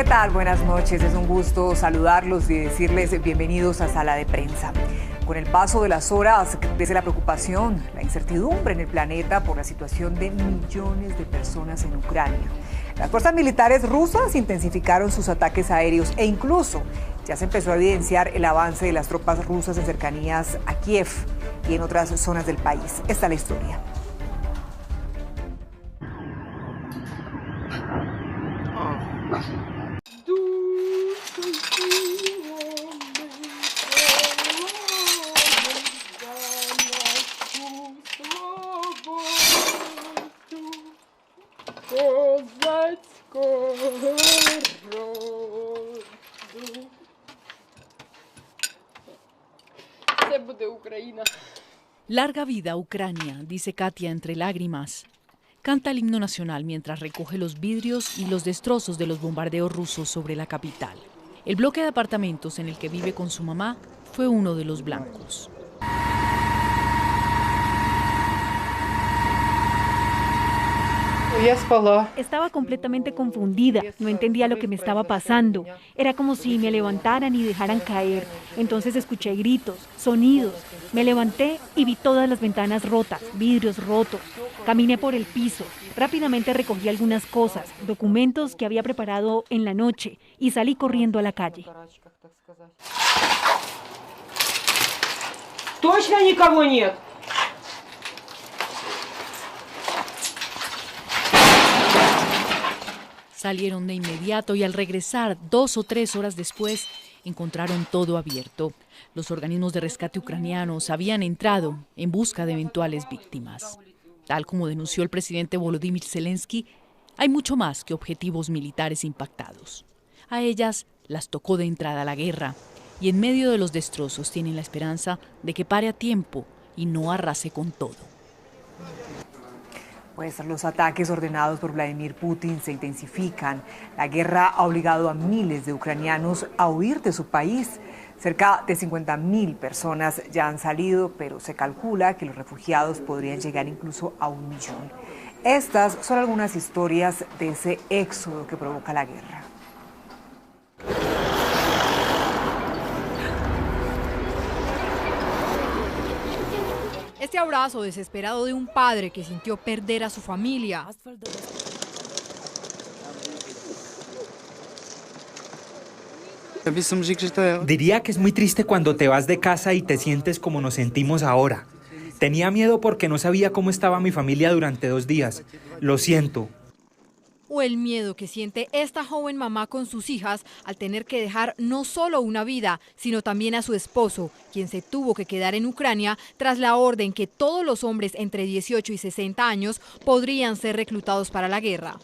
¿Qué tal? Buenas noches. Es un gusto saludarlos y decirles bienvenidos a Sala de Prensa. Con el paso de las horas crece la preocupación, la incertidumbre en el planeta por la situación de millones de personas en Ucrania. Las fuerzas militares rusas intensificaron sus ataques aéreos e incluso ya se empezó a evidenciar el avance de las tropas rusas en cercanías a Kiev y en otras zonas del país. Esta es la historia. Larga vida Ucrania, dice Katia entre lágrimas. Canta el himno nacional mientras recoge los vidrios y los destrozos de los bombardeos rusos sobre la capital. El bloque de apartamentos en el que vive con su mamá fue uno de los blancos. Estaba completamente confundida, no entendía lo que me estaba pasando. Era como si me levantaran y dejaran caer. Entonces escuché gritos, sonidos. Me levanté y vi todas las ventanas rotas, vidrios rotos. Caminé por el piso. Rápidamente recogí algunas cosas, documentos que había preparado en la noche y salí corriendo a la calle. ¿Точно никого нет? Salieron de inmediato y al regresar 2 o 3 horas después encontraron todo abierto. Los organismos de rescate ucranianos habían entrado en busca de eventuales víctimas. Tal como denunció el presidente Volodymyr Zelensky, hay mucho más que objetivos militares impactados. A ellas las tocó de entrada la guerra y en medio de los destrozos tienen la esperanza de que pare a tiempo y no arrase con todo. Pues los ataques ordenados por Vladimir Putin se intensifican. La guerra ha obligado a miles de ucranianos a huir de su país. Cerca de 50.000 personas ya han salido, pero se calcula que los refugiados podrían llegar incluso a 1 millón. Estas son algunas historias de ese éxodo que provoca la guerra. Este abrazo desesperado de un padre que sintió perder a su familia. Diría que es muy triste cuando te vas de casa y te sientes como nos sentimos ahora. Tenía miedo porque no sabía cómo estaba mi familia durante 2 días. Lo siento. O el miedo que siente esta joven mamá con sus hijas al tener que dejar no solo una vida, sino también a su esposo, quien se tuvo que quedar en Ucrania tras la orden que todos los hombres entre 18 y 60 años podrían ser reclutados para la guerra.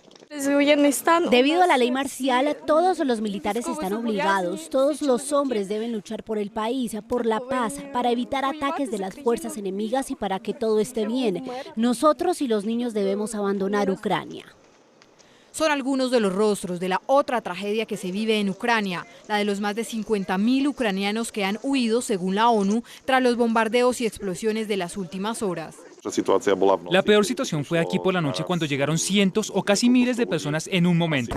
Debido a la ley marcial, todos los militares están obligados, todos los hombres deben luchar por el país, por la paz, para evitar ataques de las fuerzas enemigas y para que todo esté bien. Nosotros y los niños debemos abandonar Ucrania. Son algunos de los rostros de la otra tragedia que se vive en Ucrania, la de los más de 50.000 ucranianos que han huido, según la ONU, tras los bombardeos y explosiones de las últimas horas. La peor situación fue aquí por la noche cuando llegaron cientos o casi miles de personas en un momento.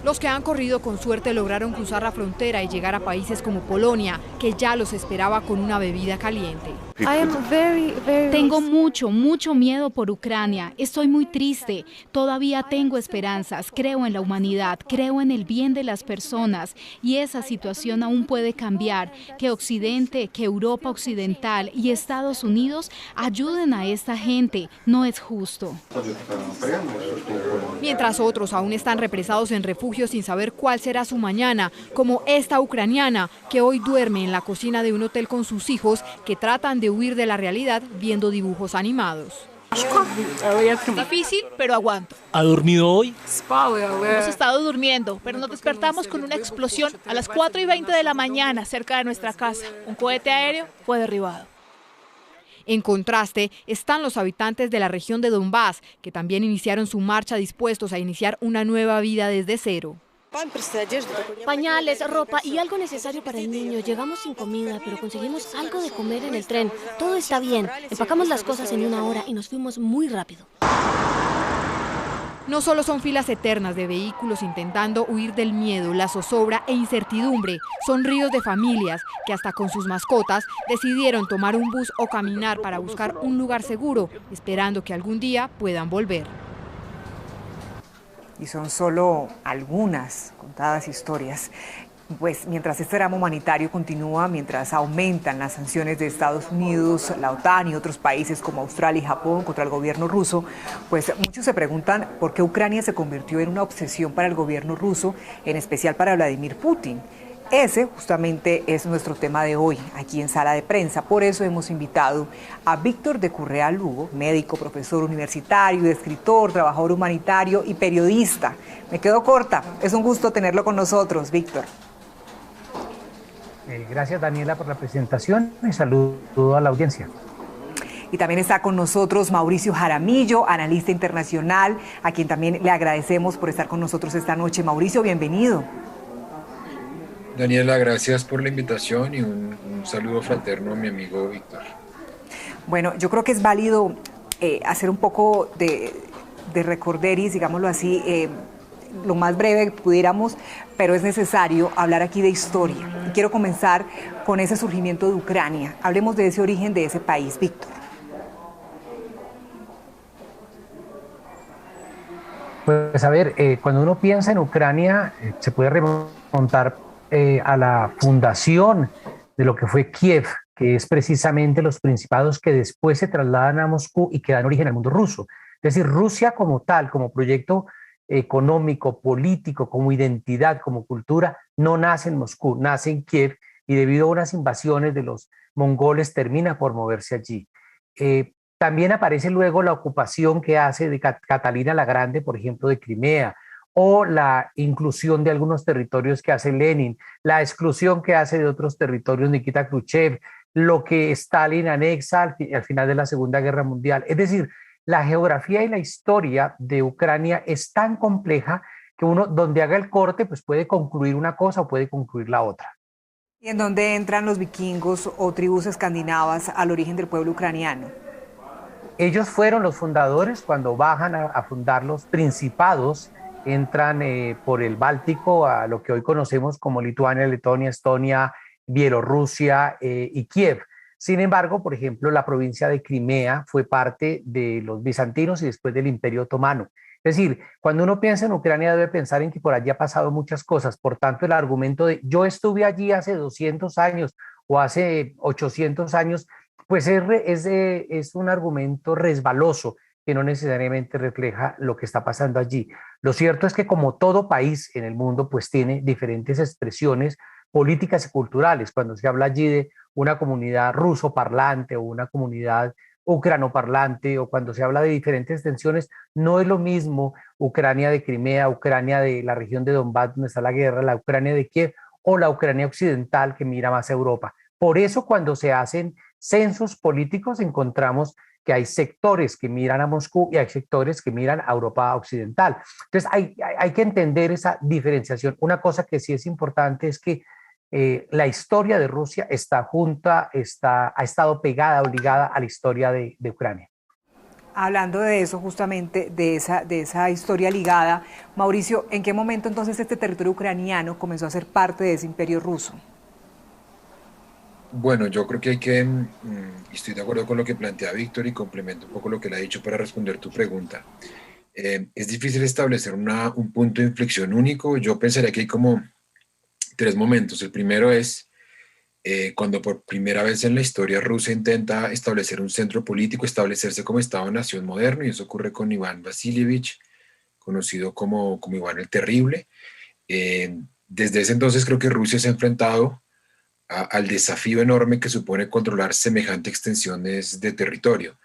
Los que han corrido con suerte lograron cruzar la frontera y llegar a países como Polonia, que ya los esperaba con una bebida caliente. Tengo mucho miedo por Ucrania. Estoy muy triste. Todavía tengo esperanzas. Creo en la humanidad. Creo en el bien de las personas. Y esa situación aún puede cambiar. Que Occidente, que Europa Occidental y Estados Unidos ayuden a esta gente. No es justo. Mientras otros aún están represados en refugio sin saber cuál será su mañana, como esta ucraniana que hoy duerme en la cocina de un hotel con sus hijos que tratan de huir de la realidad viendo dibujos animados. Difícil, pero aguanto. ¿Ha dormido hoy? Hemos estado durmiendo, pero nos despertamos con una explosión a las 4:20 de la mañana cerca de nuestra casa. Un cohete aéreo fue derribado. En contraste, están los habitantes de la región de Donbass, que también iniciaron su marcha dispuestos a iniciar una nueva vida desde cero. Pañales, ropa y algo necesario para el niño. Llegamos sin comida, pero conseguimos algo de comer en el tren. Todo está bien. Empacamos las cosas en 1 hora y nos fuimos muy rápido. No solo son filas eternas de vehículos intentando huir del miedo, la zozobra e incertidumbre, son ríos de familias que hasta con sus mascotas decidieron tomar un bus o caminar para buscar un lugar seguro, esperando que algún día puedan volver. Y son solo algunas contadas historias. Pues mientras este drama humanitario continúa, mientras aumentan las sanciones de Estados Unidos, la OTAN y otros países como Australia y Japón contra el gobierno ruso, pues muchos se preguntan por qué Ucrania se convirtió en una obsesión para el gobierno ruso, en especial para Vladimir Putin. Ese justamente es nuestro tema de hoy, aquí en Sala de Prensa. Por eso hemos invitado a Víctor de Currea Lugo, médico, profesor universitario, escritor, trabajador humanitario y periodista. Me quedo corta, es un gusto tenerlo con nosotros, Víctor. Gracias, Daniela, por la presentación y saludo a la audiencia. Y también está con nosotros Mauricio Jaramillo, analista internacional, a quien también le agradecemos por estar con nosotros esta noche. Mauricio, bienvenido. Daniela, gracias por la invitación y un saludo fraterno a mi amigo Víctor. Bueno, yo creo que es válido hacer un poco de recorderis, digámoslo así, lo más breve que pudiéramos, pero es necesario hablar aquí de historia. Y quiero comenzar con ese surgimiento de Ucrania. Hablemos de ese origen de ese país, Víctor. Pues a ver, cuando uno piensa en Ucrania, se puede remontar a la fundación de lo que fue Kiev, que es precisamente los principados que después se trasladan a Moscú y que dan origen al mundo ruso. Es decir, Rusia como tal, como proyecto económico, político, como identidad, como cultura, no nace en Moscú, nace en Kiev y debido a unas invasiones de los mongoles termina por moverse allí. También aparece luego la ocupación que hace de Catalina la Grande, por ejemplo, de Crimea, o la inclusión de algunos territorios que hace Lenin, la exclusión que hace de otros territorios Nikita Khrushchev, lo que Stalin anexa al final de la Segunda Guerra Mundial. Es decir, la geografía y la historia de Ucrania es tan compleja que uno, donde haga el corte, pues puede concluir una cosa o puede concluir la otra. ¿Y en dónde entran los vikingos o tribus escandinavas al origen del pueblo ucraniano? Ellos fueron los fundadores cuando bajan a fundar los principados, entran por el Báltico a lo que hoy conocemos como Lituania, Letonia, Estonia, Bielorrusia y Kiev. Sin embargo, por ejemplo, la provincia de Crimea fue parte de los bizantinos y después del Imperio Otomano. Es decir, cuando uno piensa en Ucrania debe pensar en que por allí ha pasado muchas cosas. Por tanto, el argumento de yo estuve allí hace 200 años o hace 800 años, pues es un argumento resbaloso que no necesariamente refleja lo que está pasando allí. Lo cierto es que como todo país en el mundo, pues tiene diferentes expresiones políticas y culturales. Cuando se habla allí de una comunidad ruso parlante o una comunidad ucranoparlante, o cuando se habla de diferentes tensiones, no es lo mismo Ucrania de Crimea, Ucrania de la región de Donbass donde está la guerra, la Ucrania de Kiev o la Ucrania occidental que mira más a Europa. Por eso cuando se hacen censos políticos encontramos que hay sectores que miran a Moscú y hay sectores que miran a Europa occidental. Entonces hay que entender esa diferenciación. Una cosa que sí es importante es que la historia de Rusia ha estado pegada, obligada a la historia de Ucrania. Hablando de eso, justamente, de esa historia ligada, Mauricio, ¿en qué momento entonces este territorio ucraniano comenzó a ser parte de ese imperio ruso? Bueno, yo creo que estoy de acuerdo con lo que plantea Víctor y complemento un poco lo que le ha dicho para responder tu pregunta. Es difícil establecer un punto de inflexión único. Yo pensaría que hay como tres momentos. El primero es cuando por primera vez en la historia rusa intenta establecer un centro político, establecerse como Estado-nación moderno, y eso ocurre con Iván Vasilievich, conocido como Iván el Terrible. Desde ese entonces creo que Rusia se ha enfrentado al desafío enorme que supone controlar semejante extensiones de territorio.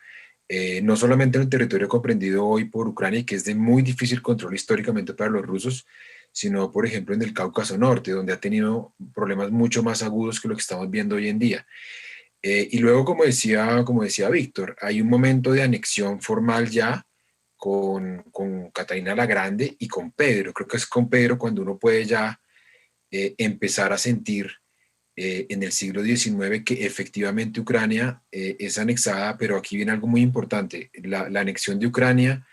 No solamente en el territorio comprendido hoy por Ucrania, que es de muy difícil control históricamente para los rusos, sino, por ejemplo, en el Cáucaso Norte, donde ha tenido problemas mucho más agudos que lo que estamos viendo hoy en día. Y luego, como decía Víctor, hay un momento de anexión formal ya con Catalina la Grande y con Pedro. Creo que es con Pedro cuando uno puede ya empezar a sentir en el siglo XIX que efectivamente Ucrania es anexada, pero aquí viene algo muy importante. La anexión de Ucrania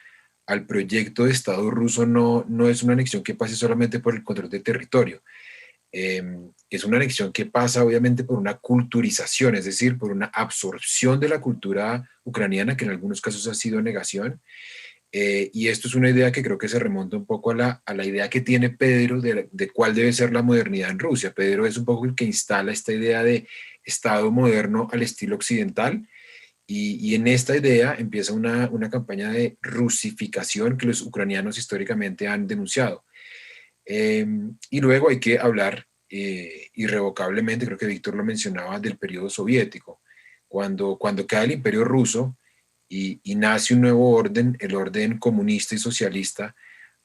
al proyecto de Estado ruso no es una anexión que pase solamente por el control de territorio. Es una anexión que pasa obviamente por una culturización, es decir, por una absorción de la cultura ucraniana, que en algunos casos ha sido negación. Y esto es una idea que creo que se remonta un poco a la idea que tiene Pedro de cuál debe ser la modernidad en Rusia. Pedro es un poco el que instala esta idea de Estado moderno al estilo occidental, y en esta idea empieza una campaña de rusificación que los ucranianos históricamente han denunciado. Y luego hay que hablar irrevocablemente, creo que Víctor lo mencionaba, del periodo soviético. Cuando cae el imperio ruso y nace un nuevo orden, el orden comunista y socialista,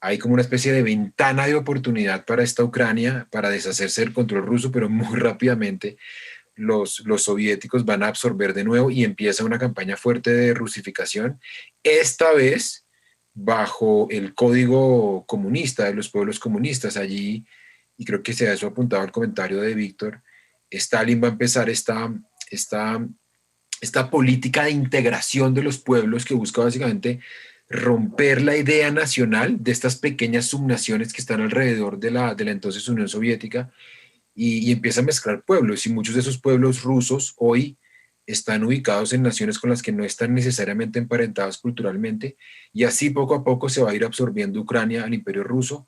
hay como una especie de ventana de oportunidad para esta Ucrania, para deshacerse del control ruso, pero muy rápidamente los soviéticos van a absorber de nuevo y empieza una campaña fuerte de rusificación, esta vez bajo el código comunista de los pueblos comunistas. Allí, y creo que se ha eso apuntado al comentario de Víctor, Stalin va a empezar esta política de integración de los pueblos que busca básicamente romper la idea nacional de estas pequeñas subnaciones que están alrededor de la entonces Unión Soviética, y empieza a mezclar pueblos, y muchos de esos pueblos rusos hoy están ubicados en naciones con las que no están necesariamente emparentados culturalmente, y así poco a poco se va a ir absorbiendo Ucrania al Imperio Ruso,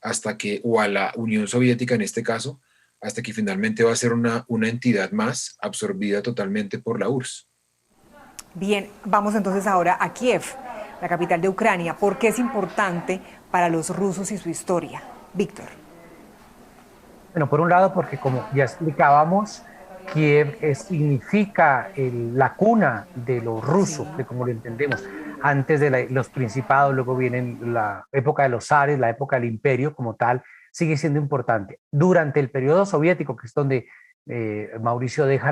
hasta que, o a la Unión Soviética en este caso, hasta que finalmente va a ser una entidad más absorbida totalmente por la URSS. Bien, vamos entonces ahora a Kiev, la capital de Ucrania. ¿Por qué es importante para los rusos y su historia? Víctor. Bueno, por un lado porque, como ya explicábamos, Kiev significa la cuna de lo ruso, de como lo entendemos. Antes de los principados, luego viene la época de los zares, la época del imperio como tal, sigue siendo importante. Durante el periodo soviético, que es donde Mauricio deja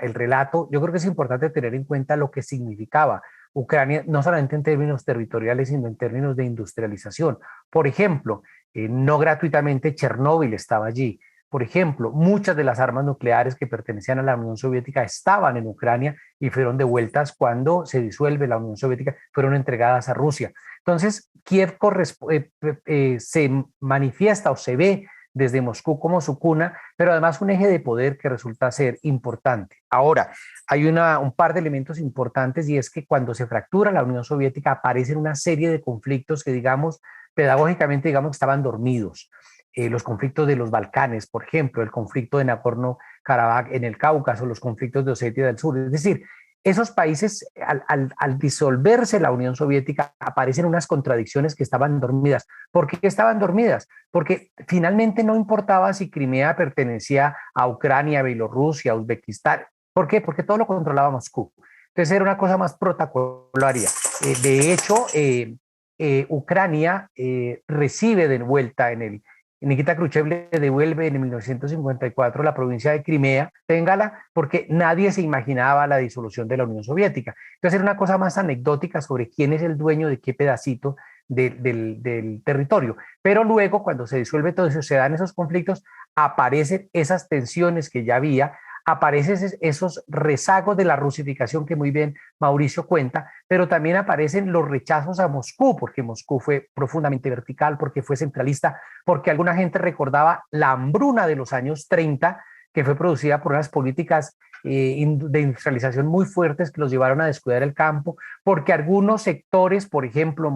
el relato, yo creo que es importante tener en cuenta lo que significaba Ucrania, no solamente en términos territoriales, sino en términos de industrialización. Por ejemplo, no gratuitamente Chernóbil estaba allí. Por ejemplo, muchas de las armas nucleares que pertenecían a la Unión Soviética estaban en Ucrania y fueron devueltas cuando se disuelve la Unión Soviética, fueron entregadas a Rusia. Entonces, Kiev se manifiesta o se ve desde Moscú como su cuna, pero además un eje de poder que resulta ser importante. Ahora, hay un par de elementos importantes, y es que cuando se fractura la Unión Soviética aparecen una serie de conflictos que, digamos, pedagógicamente, digamos, que estaban dormidos. Los conflictos de los Balcanes, por ejemplo, el conflicto de Nagorno-Karabaj en el Cáucaso, los conflictos de Osetia del Sur. Es decir, esos países, al disolverse la Unión Soviética, aparecen unas contradicciones que estaban dormidas. ¿Por qué estaban dormidas? Porque finalmente no importaba si Crimea pertenecía a Ucrania, Bielorrusia, Uzbekistán. ¿Por qué? Porque todo lo controlaba Moscú. Entonces era una cosa más protocolaria. De hecho, Ucrania recibe de vuelta Nikita Khrushchev le devuelve en 1954 la provincia de Crimea, téngala, porque nadie se imaginaba la disolución de la Unión Soviética. Entonces era una cosa más anecdótica sobre quién es el dueño de qué pedacito del territorio. Pero luego, cuando se disuelve todo eso, se dan esos conflictos, aparecen esas tensiones que ya había, aparecen esos rezagos de la rusificación que muy bien Mauricio cuenta, pero también aparecen los rechazos a Moscú, porque Moscú fue profundamente vertical, porque fue centralista, porque alguna gente recordaba la hambruna de los años 30, que fue producida por unas políticas de industrialización muy fuertes que los llevaron a descuidar el campo, porque algunos sectores, por ejemplo,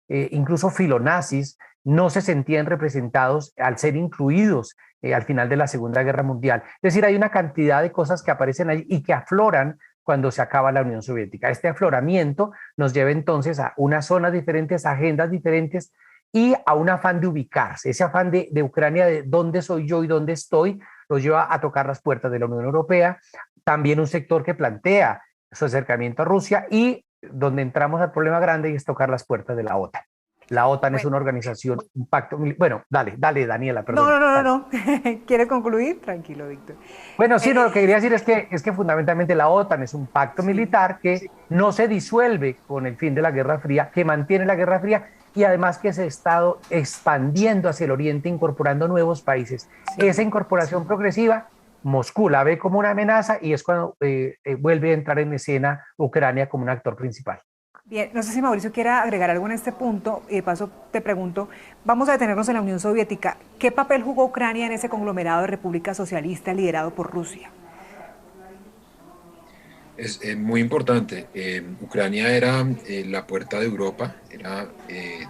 incluso filonazis, no se sentían representados al ser incluidos al final de la Segunda Guerra Mundial. Es decir, hay una cantidad de cosas que aparecen ahí y que afloran cuando se acaba la Unión Soviética. Este afloramiento nos lleva entonces a unas zonas diferentes, a agendas diferentes y a un afán de ubicarse. Ese afán de Ucrania, de dónde soy yo y dónde estoy, los lleva a tocar las puertas de la Unión Europea. También un sector que plantea su acercamiento a Rusia, y donde entramos al problema grande, y es tocar las puertas de la OTAN. La OTAN es una organización, un pacto. Bueno, dale, Daniela, perdón. No. ¿Quieres concluir? Tranquilo, Víctor. Bueno, sí, lo que quería decir es que fundamentalmente la OTAN es un pacto militar que no se disuelve con el fin de la Guerra Fría, que mantiene la Guerra Fría, y además que se ha estado expandiendo hacia el oriente, incorporando nuevos países. Sí. Esa incorporación progresiva, Moscú la ve como una amenaza, y es cuando vuelve a entrar en escena Ucrania como un actor principal. Bien, no sé si Mauricio quiere agregar algo en este punto, y de paso te pregunto, vamos a detenernos en la Unión Soviética. ¿Qué papel jugó Ucrania en ese conglomerado de repúblicas socialistas liderado por Rusia? Es muy importante. Ucrania era la puerta de Europa, era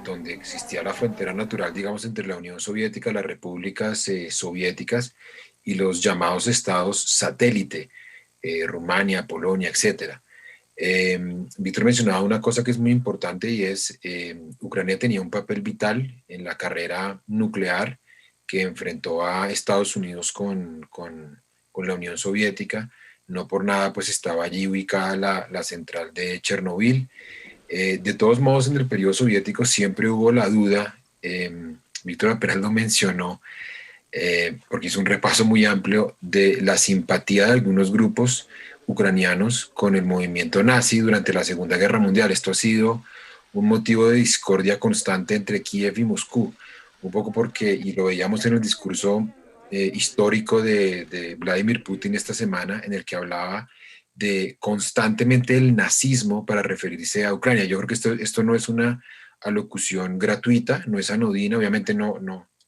donde existía la frontera natural, digamos, entre la Unión Soviética, las repúblicas soviéticas y los llamados estados satélite, Rumania, Polonia, etcétera. Víctor mencionaba una cosa que es muy importante y es Ucrania tenía un papel vital en la carrera nuclear que enfrentó a Estados Unidos con la Unión Soviética. No por nada pues estaba allí ubicada la central de Chernobyl. De todos modos, en el periodo soviético siempre hubo la duda, Víctor apenas lo mencionó, porque hizo un repaso muy amplio de la simpatía de algunos grupos ucranianos con el movimiento nazi durante la Segunda Guerra Mundial. Esto ha sido un motivo de discordia constante entre Kiev y Moscú, un poco porque, y lo veíamos en el discurso histórico de Vladimir Putin esta semana, en el que hablaba de constantemente el nazismo para referirse a Ucrania. Yo creo que esto no es una alocución gratuita, no es anodina, obviamente no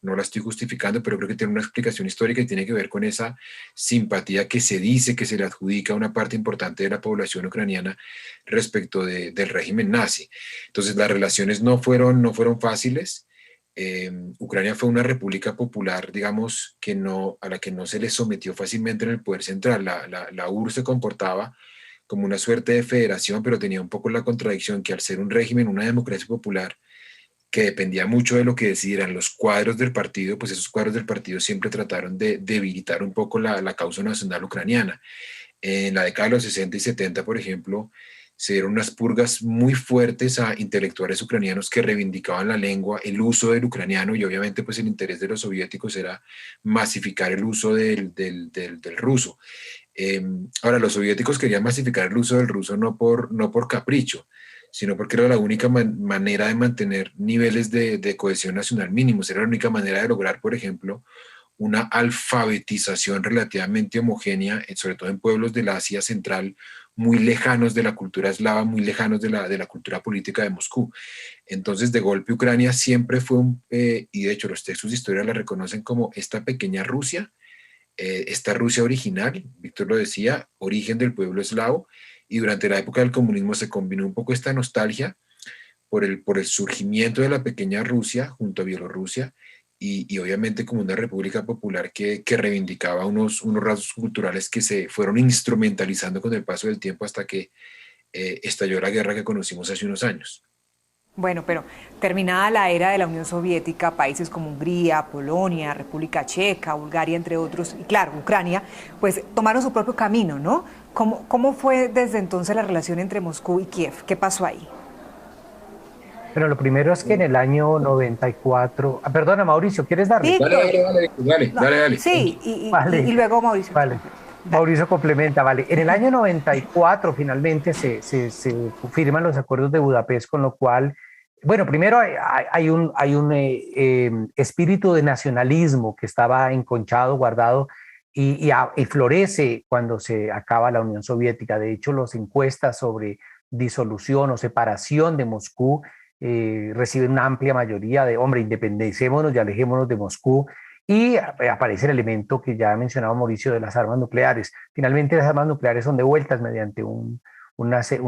la estoy justificando, pero creo que tiene una explicación histórica y tiene que ver con esa simpatía que se dice que se le adjudica a una parte importante de la población ucraniana respecto del régimen nazi. Entonces las relaciones no fueron fáciles. Ucrania fue una república popular, digamos, a la que no se le sometió fácilmente en el poder central. La URSS se comportaba como una suerte de federación, pero tenía un poco la contradicción que al ser un régimen, una democracia popular, que dependía mucho de lo que decidieran los cuadros del partido, pues esos cuadros del partido siempre trataron de debilitar un poco la causa nacional ucraniana. En la década de los 60 y 70, por ejemplo, se dieron unas purgas muy fuertes a intelectuales ucranianos que reivindicaban la lengua, el uso del ucraniano, y obviamente pues el interés de los soviéticos era masificar el uso del ruso. Ahora, los soviéticos querían masificar el uso del ruso no por capricho, sino porque era la única manera de mantener niveles de cohesión nacional mínimos, era la única manera de lograr, por ejemplo, una alfabetización relativamente homogénea, sobre todo en pueblos del Asia Central, muy lejanos de la cultura eslava, muy lejanos de la cultura política de Moscú. Entonces, de golpe, Ucrania siempre fue y de hecho los textos de historia la reconocen como esta pequeña Rusia, esta Rusia original, Víctor lo decía, origen del pueblo eslavo, y durante la época del comunismo se combinó un poco esta nostalgia por el surgimiento de la pequeña Rusia junto a Bielorrusia, y obviamente como una república popular que reivindicaba unos rasgos culturales que se fueron instrumentalizando con el paso del tiempo hasta que estalló la guerra que conocimos hace unos años. Bueno, pero terminada la era de la Unión Soviética, países como Hungría, Polonia, República Checa, Bulgaria, entre otros, y claro, Ucrania, pues tomaron su propio camino, ¿no? ¿Cómo fue desde entonces la relación entre Moscú y Kiev? ¿Qué pasó ahí? Pero lo primero es que en el año 94... perdona, Mauricio, ¿quieres darle? Sí, dale. Sí, Vale. y luego Mauricio. Vale. Mauricio complementa, vale. En el año 94 finalmente se firman los acuerdos de Budapest, con lo cual, bueno, primero hay un espíritu de nacionalismo que estaba enconchado, guardado, y florece cuando se acaba la Unión Soviética. De hecho, las encuestas sobre disolución o separación de Moscú reciben una amplia mayoría de, hombre, independicémonos y alejémonos de Moscú. Y aparece el elemento que ya ha mencionado Mauricio de las armas nucleares. Finalmente las armas nucleares son devueltas mediante un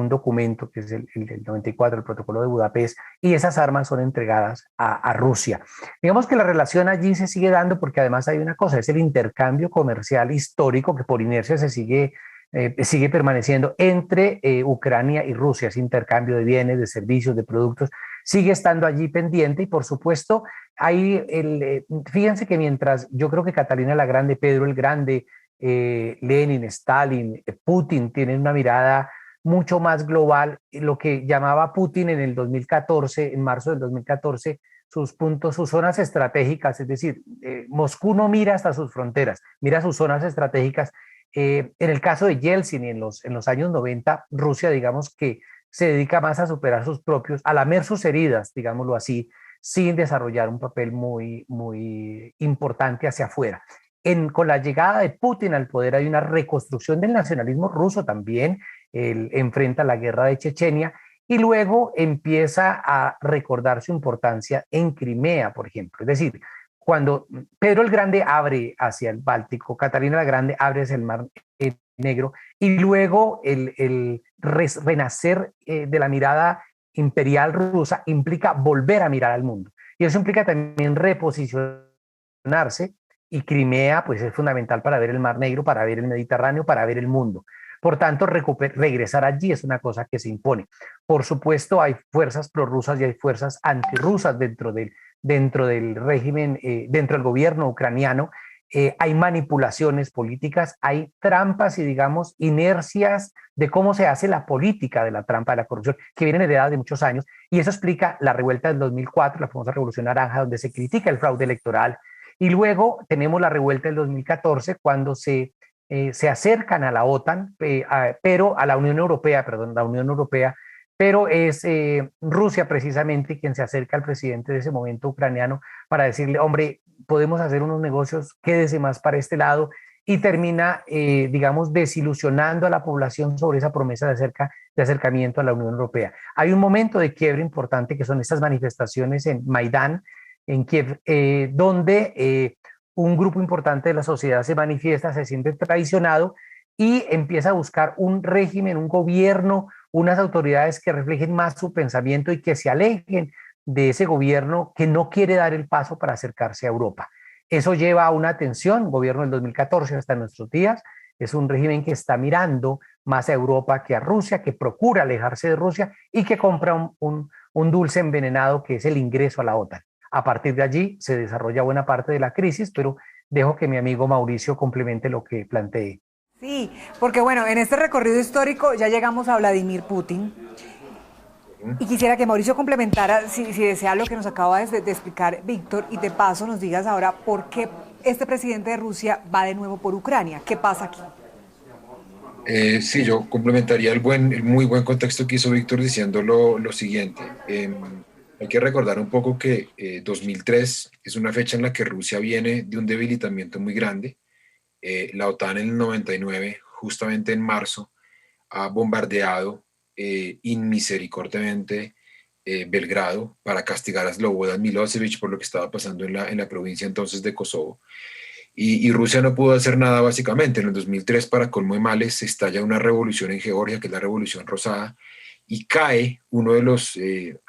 documento que es el 94, el protocolo de Budapest, y esas armas son entregadas a Rusia. Digamos que la relación allí se sigue dando porque además hay una cosa, es el intercambio comercial histórico que por inercia se sigue permaneciendo entre Ucrania y Rusia. Ese intercambio de bienes, de servicios, de productos sigue estando allí pendiente, y por supuesto fíjense que mientras yo creo que Catalina la Grande, Pedro el Grande, Lenin, Stalin, Putin tienen una mirada mucho más global, lo que llamaba Putin en el 2014, en marzo del 2014, sus zonas estratégicas, es decir, Moscú no mira hasta sus fronteras, mira sus zonas estratégicas. En el caso de Yeltsin, en los años 90, Rusia, digamos que se dedica más a superar sus propios, a lamer sus heridas, digámoslo así, sin desarrollar un papel muy, muy importante hacia afuera. Con la llegada de Putin al poder hay una reconstrucción del nacionalismo ruso también. Él enfrenta la guerra de Chechenia y luego empieza a recordar su importancia en Crimea, por ejemplo. Es decir, cuando Pedro el Grande abre hacia el Báltico, Catalina la Grande abre hacia el Mar Negro, y luego el renacer de la mirada imperial rusa implica volver a mirar al mundo. Y eso implica también reposicionarse, y Crimea pues es fundamental para ver el Mar Negro, para ver el Mediterráneo, para ver el mundo. Por tanto, regresar allí es una cosa que se impone. Por supuesto, hay fuerzas prorrusas y hay fuerzas antirrusas dentro del régimen, dentro del gobierno ucraniano. Hay manipulaciones políticas, hay trampas y, digamos, inercias de cómo se hace la política de la trampa de la corrupción, que vienen heredadas de muchos años, y eso explica la revuelta del 2004, la famosa Revolución Naranja, donde se critica el fraude electoral, y luego tenemos la revuelta del 2014, cuando se acercan a la OTAN, pero a la Unión Europea, pero es Rusia precisamente quien se acerca al presidente de ese momento ucraniano para decirle, hombre, podemos hacer unos negocios, quédese más para este lado, y termina, digamos, desilusionando a la población sobre esa promesa de acercamiento a la Unión Europea. Hay un momento de quiebre importante que son estas manifestaciones en Maidán, en Kiev, donde un grupo importante de la sociedad se manifiesta, se siente traicionado y empieza a buscar un régimen, un gobierno, unas autoridades que reflejen más su pensamiento y que se alejen de ese gobierno que no quiere dar el paso para acercarse a Europa. Eso lleva a una tensión, gobierno del 2014 hasta nuestros días, es un régimen que está mirando más a Europa que a Rusia, que procura alejarse de Rusia y que compra un dulce envenenado que es el ingreso a la OTAN. A partir de allí se desarrolla buena parte de la crisis, pero dejo que mi amigo Mauricio complemente lo que planteé. Sí, porque bueno, en este recorrido histórico ya llegamos a Vladimir Putin y quisiera que Mauricio complementara, si desea, lo que nos acaba de explicar Víctor, y de paso nos digas ahora por qué este presidente de Rusia va de nuevo por Ucrania. ¿Qué pasa aquí? Sí, yo complementaría el muy buen contexto que hizo Víctor diciendo lo siguiente. Hay que recordar un poco que 2003 es una fecha en la que Rusia viene de un debilitamiento muy grande. La OTAN en el 99, justamente en marzo, ha bombardeado inmisericordiamente Belgrado para castigar a Slobodan Milosevic por lo que estaba pasando en la provincia entonces de Kosovo. Y Rusia no pudo hacer nada básicamente. En el 2003, para colmo de males, se estalla una revolución en Georgia, que es la Revolución Rosada, y cae uno de los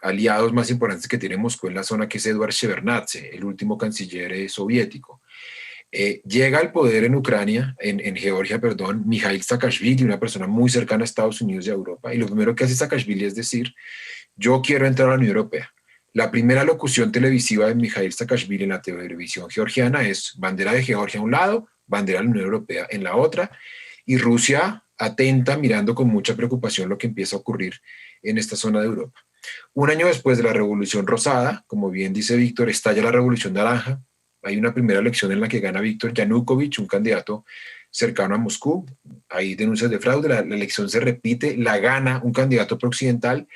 aliados más importantes que tiene Moscú en la zona, que es Eduard Shevardnadze, el último canciller soviético. Llega al poder en Ucrania, en Georgia, perdón, Mikhail Saakashvili, una persona muy cercana a Estados Unidos y a Europa, y lo primero que hace Saakashvili es decir, yo quiero entrar a la Unión Europea. La primera locución televisiva de Mikhail Saakashvili en la televisión georgiana es bandera de Georgia a un lado, bandera de la Unión Europea en la otra, y Rusia atenta, mirando con mucha preocupación lo que empieza a ocurrir en esta zona de Europa. Un año después de la Revolución Rosada, como bien dice Víctor, estalla la Revolución Naranja. Hay una primera elección en la que gana Víctor Yanukovych, un candidato cercano a Moscú. Hay denuncias de fraude, la elección se repite, la gana un candidato prooccidental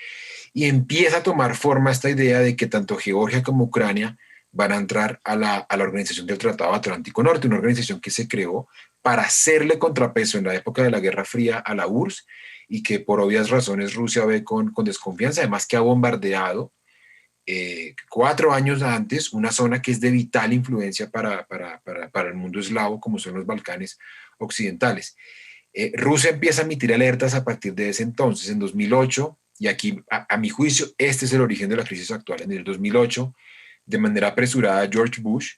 y empieza a tomar forma esta idea de que tanto Georgia como Ucrania van a entrar a la Organización del Tratado Atlántico Norte, una organización que se creó para hacerle contrapeso en la época de la Guerra Fría a la URSS y que por obvias razones Rusia ve con desconfianza, además que ha bombardeado 4 años antes una zona que es de vital influencia para el mundo eslavo, como son los Balcanes occidentales. Rusia empieza a emitir alertas a partir de ese entonces, en 2008, y aquí, a mi juicio, este es el origen de la crisis actual. En el 2008, de manera apresurada, George Bush,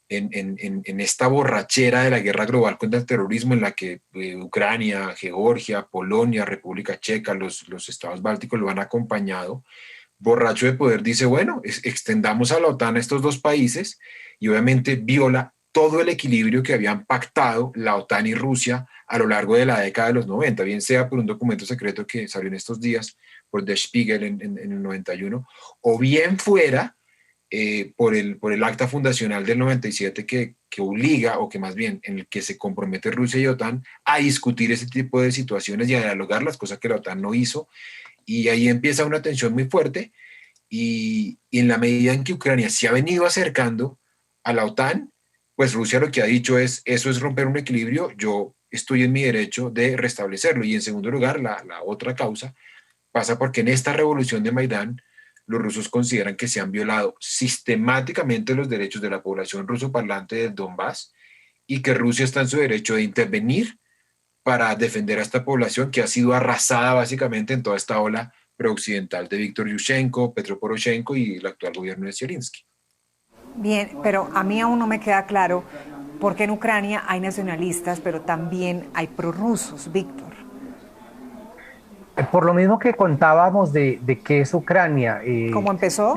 en esta borrachera de la guerra global contra el terrorismo, en la que Ucrania, Georgia, Polonia, República Checa, los estados bálticos lo han acompañado, borracho de poder, dice, bueno, extendamos a la OTAN a estos dos países, y obviamente viola todo el equilibrio que habían pactado la OTAN y Rusia a lo largo de la década de los 90, bien sea por un documento secreto que salió en estos días por Der Spiegel en el 91, o bien fuera por el acta fundacional del 97 que obliga, o que más bien en el que se compromete Rusia y OTAN a discutir ese tipo de situaciones y a dialogar, las cosas que la OTAN no hizo. Y ahí empieza una tensión muy fuerte, y en la medida en que Ucrania se ha venido acercando a la OTAN, pues Rusia lo que ha dicho es, eso es romper un equilibrio, yo estoy en mi derecho de restablecerlo. Y en segundo lugar, la otra causa, pasa porque en esta revolución de Maidán, los rusos consideran que se han violado sistemáticamente los derechos de la población rusoparlante del Donbass y que Rusia está en su derecho de intervenir para defender a esta población que ha sido arrasada básicamente en toda esta ola prooccidental de Víctor Yushchenko, Petro Poroshenko y el actual gobierno de Zelensky. Bien, pero a mí aún no me queda claro por qué en Ucrania hay nacionalistas, pero también hay prorrusos, Víctor. Por lo mismo que contábamos de qué es Ucrania. ¿Cómo empezó?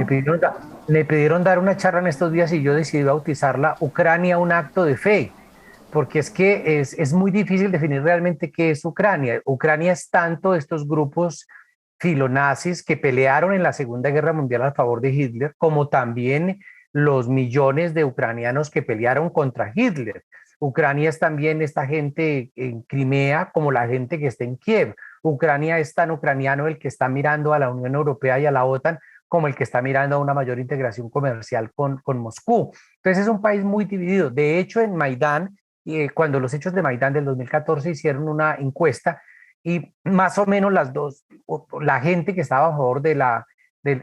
Me pidieron dar una charla en estos días y yo decidí bautizarla Ucrania, un acto de fe, porque es que es muy difícil definir realmente qué es Ucrania. Ucrania es tanto estos grupos filonazis que pelearon en la Segunda Guerra Mundial a favor de Hitler, como también los millones de ucranianos que pelearon contra Hitler. Ucrania es también esta gente en Crimea como la gente que está en Kiev. Ucrania es tan ucraniano el que está mirando a la Unión Europea y a la OTAN como el que está mirando a una mayor integración comercial con Moscú. Entonces es un país muy dividido. De hecho, en Maidán, cuando los hechos de Maidán del 2014 hicieron una encuesta y más o menos la gente que estaba a favor de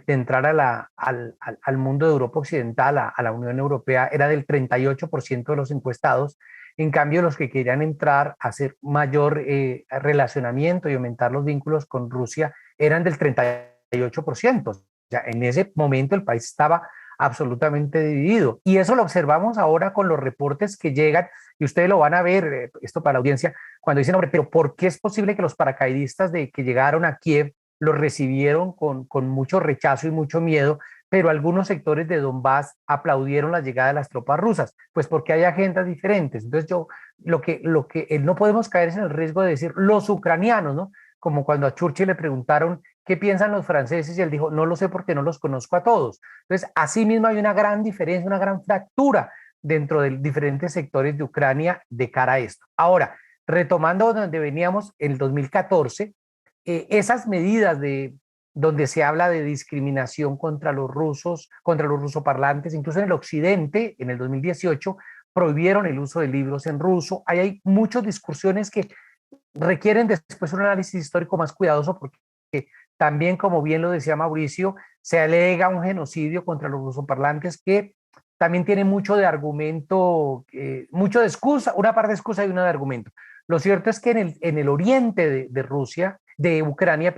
entrar al mundo de Europa Occidental, a la Unión Europea, era del 38% de los encuestados. En cambio, los que querían entrar a hacer mayor relacionamiento y aumentar los vínculos con Rusia eran del 38%. O sea, en ese momento el país estaba absolutamente dividido. Y eso lo observamos ahora con los reportes que llegan, y ustedes lo van a ver, esto para la audiencia, cuando dicen, hombre, pero ¿por qué es posible que los paracaidistas que llegaron a Kiev los recibieron con mucho rechazo y mucho miedo, pero algunos sectores de Donbass aplaudieron la llegada de las tropas rusas? Pues porque hay agendas diferentes. Entonces lo que no podemos caer es en el riesgo de decir los ucranianos, ¿no? Como cuando a Churchill le preguntaron qué piensan los franceses y él dijo, no lo sé porque no los conozco a todos. Entonces, así mismo hay una gran diferencia, una gran fractura dentro de diferentes sectores de Ucrania de cara a esto. Ahora, retomando donde veníamos en el 2014, esas medidas donde se habla de discriminación contra los rusoparlantes, incluso en el occidente, en el 2018, prohibieron el uso de libros en ruso. Ahí hay muchas discusiones que requieren después un análisis histórico más cuidadoso, porque también, como bien lo decía Mauricio, se alega un genocidio contra los rusoparlantes que también tiene mucho de argumento, mucho de excusa, una parte de excusa y una de argumento. Lo cierto es que en el oriente de Ucrania,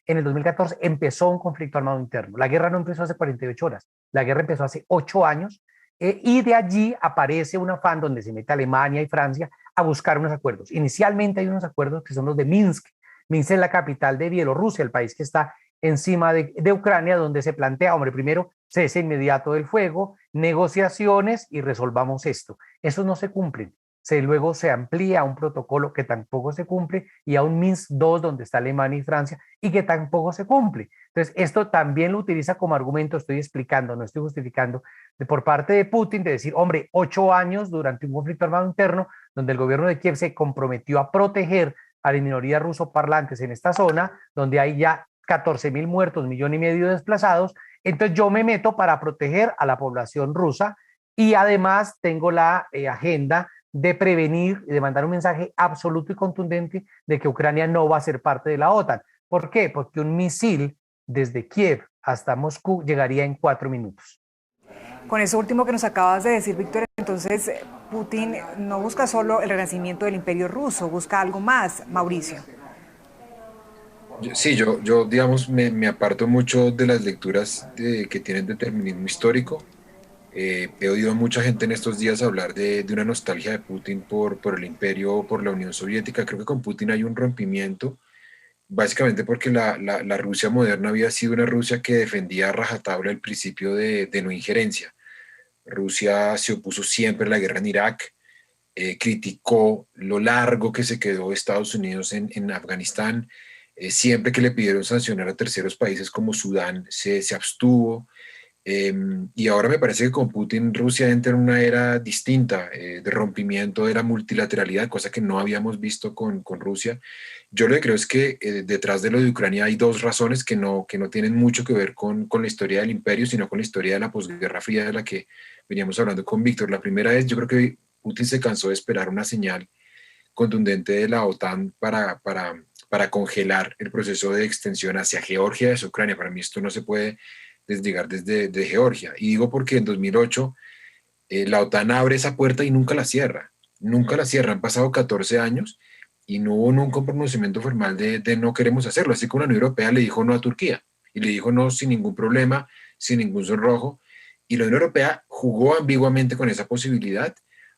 en el 2014 empezó un conflicto armado interno. La guerra no empezó hace 48 horas, la guerra empezó hace 8 años, y de allí aparece un afán donde se mete Alemania y Francia a buscar unos acuerdos. Inicialmente hay unos acuerdos que son los de Minsk. Minsk es la capital de Bielorrusia, el país que está encima de Ucrania, donde se plantea, hombre, primero cese inmediato del fuego, negociaciones y resolvamos esto. Esos no se cumplen. Luego se amplía a un protocolo que tampoco se cumple y a un Minsk II donde está Alemania y Francia y que tampoco se cumple. Entonces, esto también lo utiliza como argumento, estoy explicando, no estoy justificando, por parte de Putin de decir, hombre, 8 años durante un conflicto armado interno donde el gobierno de Kiev se comprometió a proteger a las minorías rusoparlantes en esta zona, donde hay ya 14.000 muertos, 1,5 millones de desplazados, entonces yo me meto para proteger a la población rusa y además tengo la agenda de prevenir y de mandar un mensaje absoluto y contundente de que Ucrania no va a ser parte de la OTAN. ¿Por qué? Porque un misil desde Kiev hasta Moscú llegaría en 4 minutos. Con eso último que nos acabas de decir, Víctor, entonces Putin no busca solo el renacimiento del imperio ruso, busca algo más, Mauricio. Sí, yo digamos, me aparto mucho de las lecturas que tienen determinismo histórico. He oído a mucha gente en estos días hablar de una nostalgia de Putin por el imperio, por la Unión Soviética. Creo que con Putin hay un rompimiento, básicamente porque la Rusia moderna había sido una Rusia que defendía a rajatabla el principio de no injerencia. Rusia se opuso siempre a la guerra en Irak, criticó lo largo que se quedó Estados Unidos en Afganistán, siempre que le pidieron sancionar a terceros países como Sudán, se abstuvo. Y ahora me parece que con Putin Rusia entra en una era distinta, de rompimiento de la multilateralidad, cosa que no habíamos visto con Rusia. Yo lo que creo es que detrás de lo de Ucrania hay dos razones que no tienen mucho que ver con la historia del imperio, sino con la historia de la posguerra fría de la que veníamos hablando con Víctor. La primera es, yo creo que Putin se cansó de esperar una señal contundente de la OTAN para para congelar el proceso de extensión hacia Georgia desde Ucrania. Para mí esto no se puede desligar desde Georgia. Y digo porque en 2008 la OTAN abre esa puerta y nunca la cierra. Nunca la cierra. Han pasado 14 años y no hubo nunca un pronunciamiento formal de no queremos hacerlo. Así que la Unión Europea le dijo no a Turquía y le dijo no sin ningún problema, sin ningún sonrojo. Y la Unión Europea jugó ambiguamente con esa posibilidad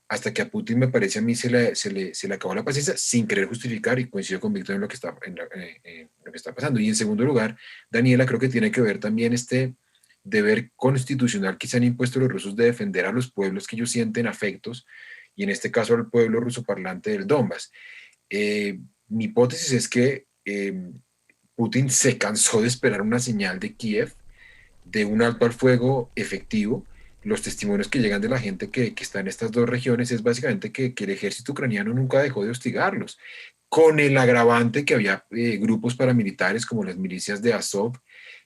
hasta que a Putin, me parece a mí, se le acabó la paciencia sin querer justificar, y coincido con Víctor en lo que está pasando. Y en segundo lugar, Daniela, creo que tiene que ver también este deber constitucional que se han impuesto los rusos de defender a los pueblos que ellos sienten afectos, y en este caso al pueblo rusoparlante del Donbass. Mi hipótesis es que Putin se cansó de esperar una señal de Kiev de un alto al fuego efectivo. Los testimonios que llegan de la gente que está en estas dos regiones es básicamente que el ejército ucraniano nunca dejó de hostigarlos, con el agravante que había grupos paramilitares como las milicias de Azov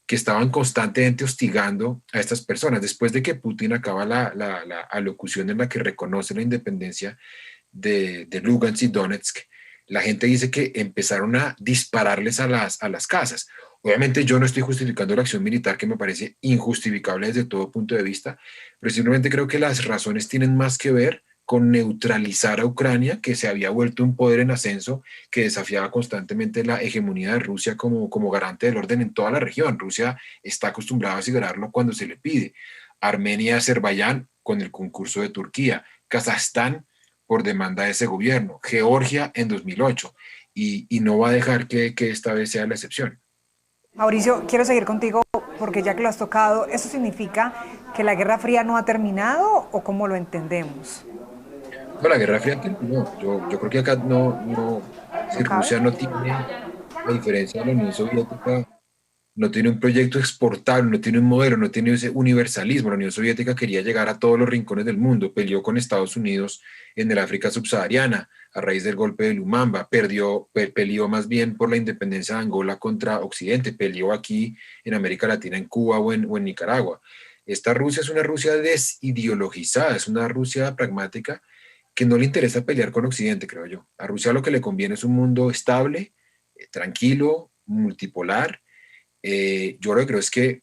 que estaban constantemente hostigando a estas personas. Después de que Putin acaba la alocución en la que reconoce la independencia de Lugansk y Donetsk, la gente dice que empezaron a dispararles a las casas. Obviamente yo no estoy justificando la acción militar, que me parece injustificable desde todo punto de vista, pero simplemente creo que las razones tienen más que ver con neutralizar a Ucrania, que se había vuelto un poder en ascenso, que desafiaba constantemente la hegemonía de Rusia como garante del orden en toda la región. Rusia está acostumbrada a asegurarlo cuando se le pide. Armenia y Azerbaiyán con el concurso de Turquía. Kazajstán por demanda de ese gobierno. Georgia en 2008. Y no va a dejar que esta vez sea la excepción. Mauricio, quiero seguir contigo porque ya que lo has tocado, ¿eso significa que la Guerra Fría no ha terminado o cómo lo entendemos? No, la Guerra Fría terminó. Yo creo que acá si Rusia no tiene, a diferencia de la Unión Soviética, no tiene un proyecto exportable, no tiene un modelo, no tiene ese universalismo. La Unión Soviética quería llegar a todos los rincones del mundo, peleó con Estados Unidos en el África subsahariana a raíz del golpe de Lumumba, peleó más bien por la independencia de Angola contra Occidente, peleó aquí en América Latina, en Cuba o en Nicaragua. Esta Rusia es una Rusia desideologizada, es una Rusia pragmática que no le interesa pelear con Occidente, creo yo. A Rusia lo que le conviene es un mundo estable, tranquilo, multipolar. Yo lo que creo es que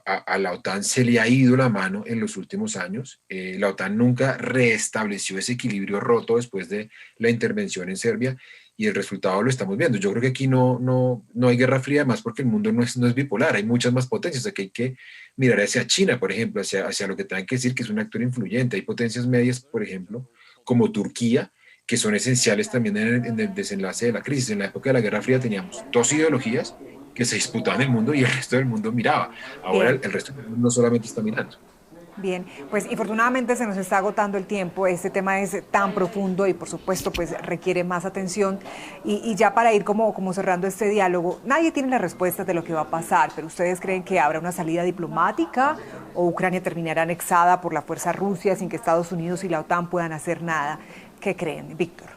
a la OTAN se le ha ido la mano en los últimos años. La OTAN nunca restableció ese equilibrio roto después de la intervención en Serbia, y el resultado lo estamos viendo. Yo creo que aquí no hay guerra fría, además porque el mundo no es bipolar, hay muchas más potencias. Aquí hay que mirar hacia China, por ejemplo, hacia lo que tengan que decir que es un actor influyente. Hay potencias medias, por ejemplo, como Turquía, que son esenciales también en el desenlace de la crisis. En la época de la Guerra Fría teníamos dos ideologías que se disputaban el mundo y el resto del mundo miraba. Ahora el resto del mundo no solamente está mirando. Bien, pues infortunadamente se nos está agotando el tiempo. Este tema es tan profundo y por supuesto pues requiere más atención. Y ya para ir como cerrando este diálogo, nadie tiene la respuesta de lo que va a pasar, pero ¿ustedes creen que habrá una salida diplomática o Ucrania terminará anexada por la fuerza Rusia sin que Estados Unidos y la OTAN puedan hacer nada? ¿Qué creen, Víctor?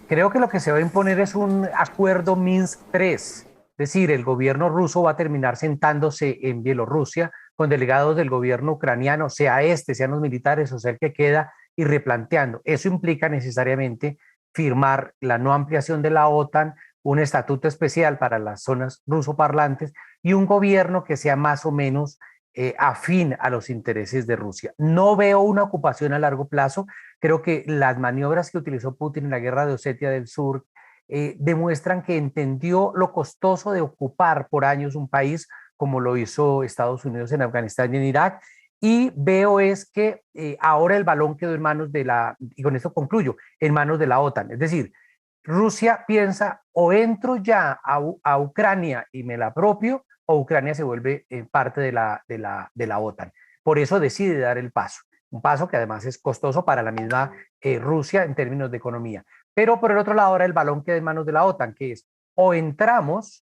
Creo que lo que se va a imponer es un acuerdo Minsk III, es decir, el gobierno ruso va a terminar sentándose en Bielorrusia con delegados del gobierno ucraniano, sean los militares o sea el que queda, y replanteando. Eso implica necesariamente firmar la no ampliación de la OTAN, un estatuto especial para las zonas rusoparlantes y un gobierno que sea más o menos afín a los intereses de Rusia. No veo una ocupación a largo plazo. Creo que las maniobras que utilizó Putin en la guerra de Osetia del Sur demuestran que entendió lo costoso de ocupar por años un país como lo hizo Estados Unidos en Afganistán y en Irak, y veo es que ahora el balón quedó en manos y con esto concluyo, en manos de la OTAN. Es decir, Rusia piensa o entro ya a Ucrania y me la apropio, o Ucrania se vuelve parte de la OTAN. Por eso decide dar el paso, un paso que además es costoso para la misma Rusia en términos de economía. Pero por el otro lado ahora el balón queda en manos de la OTAN, que es o entramos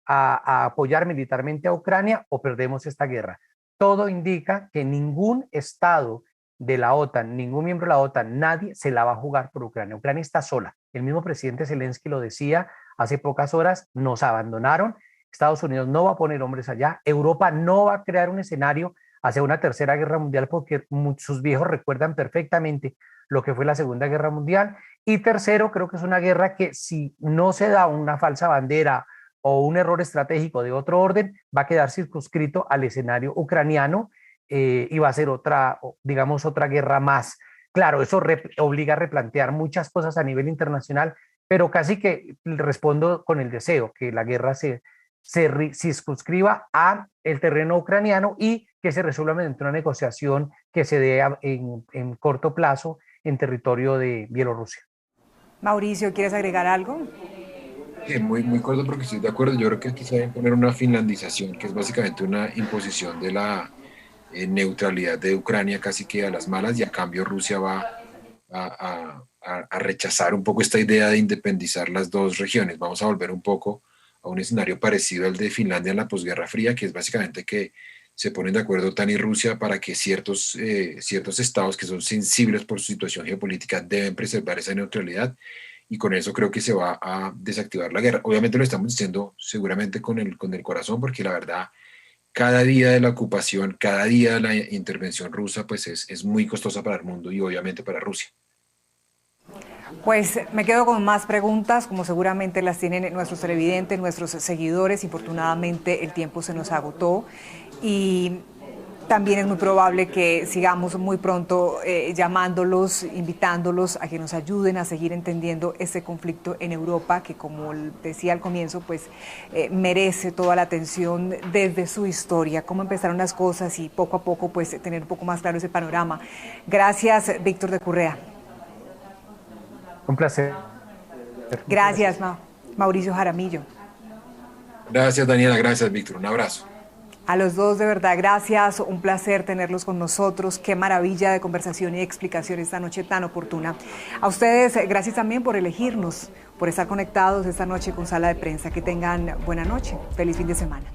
a apoyar militarmente a Ucrania o perdemos esta guerra. Todo indica que ningún estado de la OTAN, ningún miembro de la OTAN, nadie se la va a jugar por Ucrania. Ucrania está sola. El mismo presidente Zelensky lo decía hace pocas horas, nos abandonaron. Estados Unidos no va a poner hombres allá. Europa no va a crear un escenario hacia una tercera guerra mundial porque sus viejos recuerdan perfectamente lo que fue la Segunda Guerra Mundial, Y tercero, creo que es una guerra que si no se da una falsa bandera o un error estratégico de otro orden, va a quedar circunscrito al escenario ucraniano y va a ser otra, digamos, otra guerra más. Claro, eso obliga a replantear muchas cosas a nivel internacional, pero casi que respondo con el deseo que la guerra se circunscriba a el terreno ucraniano y que se resuelva mediante una negociación que se dé en corto plazo en territorio de Bielorrusia. Mauricio, ¿quieres agregar algo? Muy corto porque estoy de acuerdo. Yo creo que aquí se debe poner una finlandización, que es básicamente una imposición de la neutralidad de Ucrania casi que a las malas, y a cambio Rusia va a rechazar un poco esta idea de independizar las dos regiones. Vamos a volver un poco a un escenario parecido al de Finlandia en la posguerra fría, que es básicamente que se ponen de acuerdo OTAN y Rusia para que ciertos estados que son sensibles por su situación geopolítica deben preservar esa neutralidad, y con eso creo que se va a desactivar la guerra. Obviamente lo estamos diciendo seguramente con el corazón, porque la verdad, cada día de la ocupación, cada día de la intervención rusa, pues es muy costosa para el mundo y obviamente para Rusia. Pues me quedo con más preguntas, como seguramente las tienen nuestros televidentes, nuestros seguidores. Infortunadamente el tiempo se nos agotó y también es muy probable que sigamos muy pronto llamándolos, invitándolos a que nos ayuden a seguir entendiendo este conflicto en Europa, que como decía al comienzo, pues merece toda la atención desde su historia, cómo empezaron las cosas y poco a poco pues tener un poco más claro ese panorama. Gracias, Víctor de Currea. Un placer. Gracias, Mauricio Jaramillo. Gracias, Daniela. Gracias, Víctor. Un abrazo. A los dos, de verdad, gracias. Un placer tenerlos con nosotros. Qué maravilla de conversación y explicación esta noche tan oportuna. A ustedes, gracias también por elegirnos, por estar conectados esta noche con Sala de Prensa. Que tengan buena noche. Feliz fin de semana.